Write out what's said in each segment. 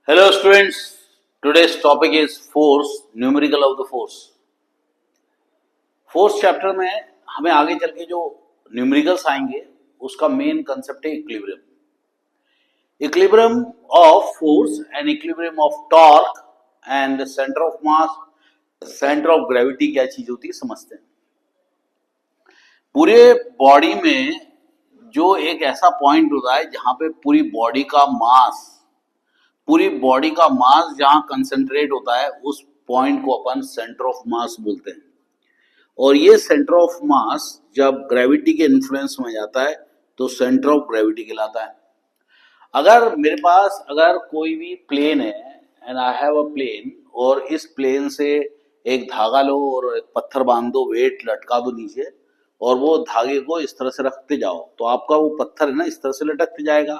Hello students, today's topic is force, numerical of the force. Force chapter में हमें आगे चल के जो न्यूमेरिकल्स आएंगे उसका मेन कंसेप्ट है equilibrium. Equilibrium of force and equilibrium of torque and centre of mass, centre of gravity क्या चीज होती है समझते हैं. पूरे बॉडी में जो एक ऐसा पॉइंट होता है जहां पे पूरी बॉडी का मास जहां कंसंट्रेट होता है उस पॉइंट को अपन सेंटर ऑफ मास बोलते हैं. और ये सेंटर ऑफ मास जब ग्रेविटी के इन्फ्लुएंस में जाता है तो सेंटर ऑफ ग्रेविटी कहलाता है. अगर मेरे पास अगर कोई भी प्लेन है and I have a plane और इस प्लेन से एक धागा लो और एक पत्थर बांध दो, वेट लटका दो नीचे और वो धागे को इस तरह से रखते जाओ तो आपका वो पत्थर है ना इस तरह से लटकते जाएगा.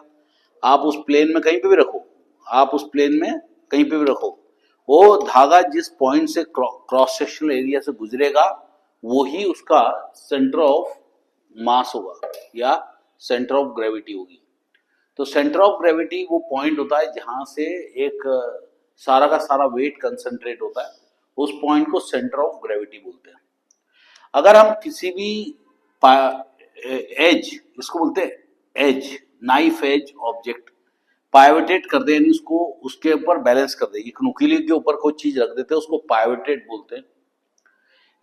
आप उस प्लेन में कहीं पे भी रखो, वो धागा जिस पॉइंट से क्रॉस सेक्शनल एरिया से गुजरेगा वो ही उसका सेंटर ऑफ मास होगा या सेंटर ऑफ ग्रेविटी होगी. तो सेंटर ऑफ ग्रेविटी वो पॉइंट होता है जहां से एक सारा का सारा वेट कंसंट्रेट होता है, उस पॉइंट को सेंटर ऑफ ग्रेविटी बोलते हैं. अगर हम किसी भी एज, इसको बोलते हैं एज, नाइफ एज ऑब्जेक्ट पाइवटेट कर दे, यानी उसको उसके ऊपर बैलेंस कर दे, एक नुकीली के ऊपर कोई चीज रख देते हैं उसको पाइवटेट बोलते हैं.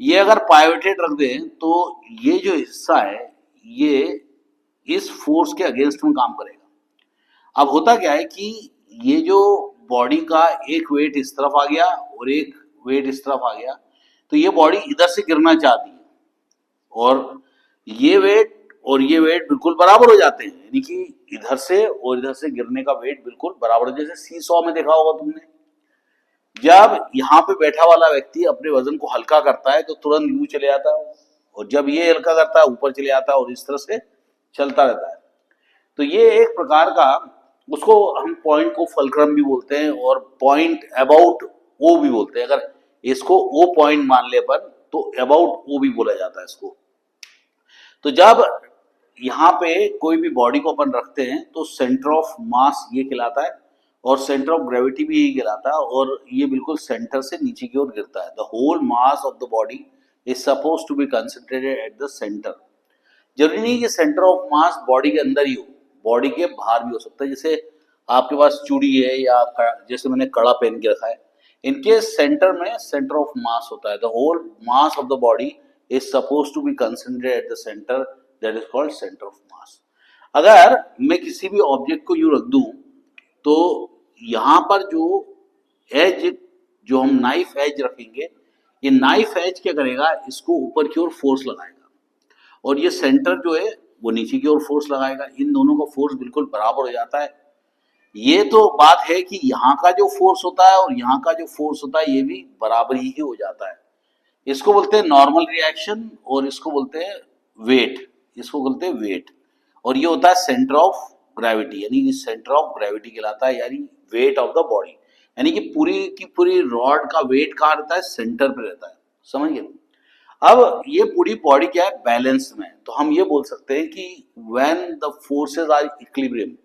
ये अगर पाइवटेट रख दें तो ये जो हिस्सा है ये इस फोर्स के अगेंस्ट में काम करेगा. अब होता क्या है कि ये जो बॉडी का एक वेट इस तरफ आ गया और एक वेट इस तरफ आ गया तो ये बॉडी इधर से गिरना चाहती है और ये वेट बिल्कुल बराबर हो जाते हैं, यानी कि इधर से और इधर से गिरने का वेट बिल्कुल बराबर. जैसे सी-सॉ में देखा होगा तुमने, जब यहाँ पे बैठा वाला व्यक्ति अपने वजन को हल्का करता है तो तुरंत यूं चले जाता है और जब ये हल्का करता है ऊपर चले जाता है और इस तरह से चलता रहता है. तो ये एक प्रकार का, उसको हम पॉइंट को फलक्रम भी बोलते हैं और पॉइंट अबाउट ओ भी बोलते हैं. अगर इसको ओ पॉइंट मान ले अपन तो अबाउट ओ भी बोला जाता है इसको. तो जब यहाँ पे कोई भी बॉडी को अपन रखते हैं तो सेंटर ऑफ मास ये कहलाता है और सेंटर ऑफ ग्रेविटी भी यही कहलाता है और ये बिल्कुल सेंटर से नीचे की ओर गिरता है. The whole mass of the body is suppose to be concentrated at the centre. जरूरी नहीं कि सेंटर ऑफ मास बॉडी के अंदर ही हो, बॉडी के बाहर भी हो सकता है. जैसे आपके पास चूड़ी है या जैसे मैंने कड़ा पहन के रखा है, इनके सेंटर में सेंटर ऑफ मास होता है. The whole mass of the body is suppose to be concentrated at the centre, that is called centre of mass. अगर मैं किसी भी ऑब्जेक्ट को यूं रख दूं तो यहाँ पर जो एज, जो हम नाइफ एज रखेंगे, ये नाइफ एज क्या करेगा, इसको ऊपर की ओर फोर्स लगाएगा और ये सेंटर जो है वो नीचे की ओर फोर्स लगाएगा. इन दोनों का फोर्स बिल्कुल बराबर हो जाता है. ये तो बात है कि यहाँ का जो फोर्स होता है और यहाँ का जो फोर्स होता है ये भी बराबर ही हो जाता है. इसको बोलते हैं नॉर्मल रिएक्शन और इसको बोलते हैं वेट. और ये होता है सेंटर ऑफ ग्रेविटी, यानी कि सेंटर ऑफ ग्रेविटी कहलाता है, यानी वेट ऑफ द बॉडी, यानी कि पूरी की पूरी रॉड का वेट कहाँ रहता है, सेंटर पे रहता है. समझ गए. अब ये पूरी बॉडी क्या है, बैलेंस में. तो हम ये बोल सकते हैं कि when the forces are equilibrium,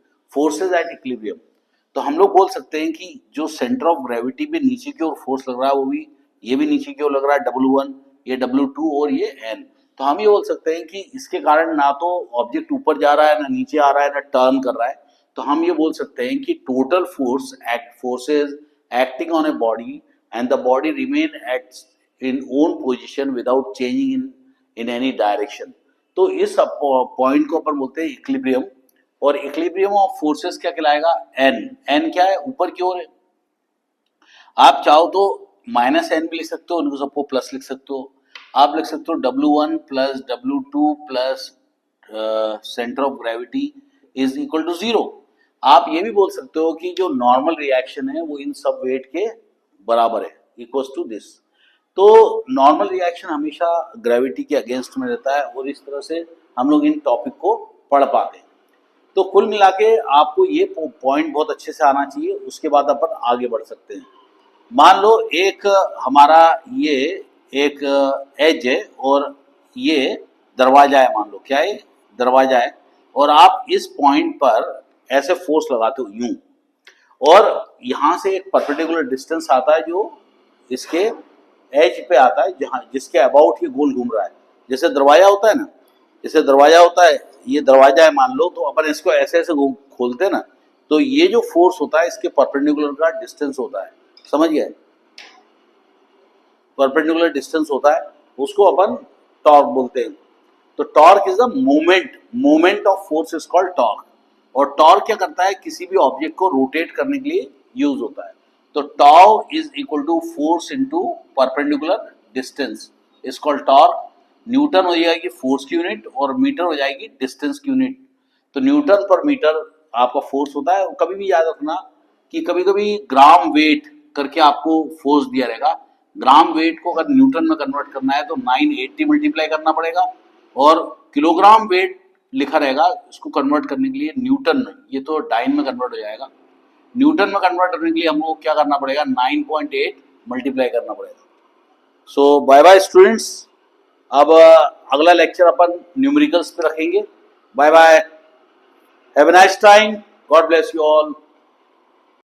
तो हम लोग बोल सकते हैं कि जो सेंटर ऑफ ग्रेविटी पे नीचे की ओर फोर्स लग रहा है वो भी, ये भी नीचे की ओर लग रहा है, W1, ये W2 और ये N. तो हम ये बोल सकते हैं कि इसके कारण ना तो ऑब्जेक्ट ऊपर जा रहा है, ना नीचे आ रहा है, ना टर्न कर रहा है. तो हम ये बोल सकते हैं कि total forces acting on a body and the body remain at in own position without changing in any direction. तो इस पॉइंट को अपन बोलते हैं इक्विलिब्रियम. और इक्विलिब्रियम ऑफ फोर्सेस क्या कहलाएगा, एन क्या है, ऊपर की ओर है. आप चाहो तो -n भी लिख सकते हो, उनको सबको प्लस लिख सकते हो. आप लिख सकते हो W1 plus W2 plus centre of gravity is equal to 0. आप ये भी बोल सकते हो कि जो नॉर्मल रिएक्शन है वो इन सब वेट के बराबर है, इक्वल्स टू दिस. तो नॉर्मल रिएक्शन हमेशा ग्रेविटी के अगेंस्ट में रहता है और इस तरह से हम लोग इन टॉपिक को पढ़ पाते हैं. तो कुल मिला के आपको ये पॉइंट बहुत अच्छे से आना चाहिए, उसके बाद अपन आगे बढ़ सकते हैं. मान लो एक हमारा ये एक एज है और ये दरवाजा है, मान लो क्या है, दरवाजा है, और आप इस पॉइंट पर ऐसे फोर्स लगाते हो यूं, और यहाँ से एक परपेंडिकुलर डिस्टेंस आता है जो इसके एज पे आता है, जहाँ जिसके अबाउट ये गोल घूम रहा है। जैसे दरवाजा होता है ना, जैसे दरवाजा होता है, ये दरवाजा है मान लो, तो अपन इसको ऐसे ऐसे खोलते हैं ना, तो ये जो फोर्स होता है इसके परपेंडिकुलर का डिस्टेंस होता है, समझ गए? परपेंडिकुलर डिस्टेंस होता है, उसको अपन टॉर्क बोलते हैं। तो torque is the moment of force is called torque. और टॉर्क क्या करता है, किसी भी ऑब्जेक्ट को रोटेट करने के लिए यूज होता है। तो tau is equal to force into perpendicular distance is called torque. Newton हो जाएगी फोर्स की यूनिट और मीटर हो जाएगी डिस्टेंस की यूनिट। तो न्यूटन पर मीटर आपका फोर्स होता है। कभी भी याद रखना कि कभी कभी ग्राम वेट करके आपको फोर्स दिया रहेगा, ग्राम वेट को अगर न्यूटन में कन्वर्ट करना है तो 980 मल्टीप्लाई करना पड़ेगा, और किलोग्राम वेट लिखा रहेगा, इसको कन्वर्ट करने के लिए न्यूटन में, ये तो डाइन में कन्वर्ट हो जाएगा, न्यूटन में कन्वर्ट करने के लिए हमको क्या करना पड़ेगा, 9.8 मल्टीप्लाई करना पड़ेगा। सो बाय बाय स्टूडेंट्स, अब अगला लेक्चर अपन न्यूमेरिकल्स पे रखेंगे। Bye bye, have a nice time, God bless you all.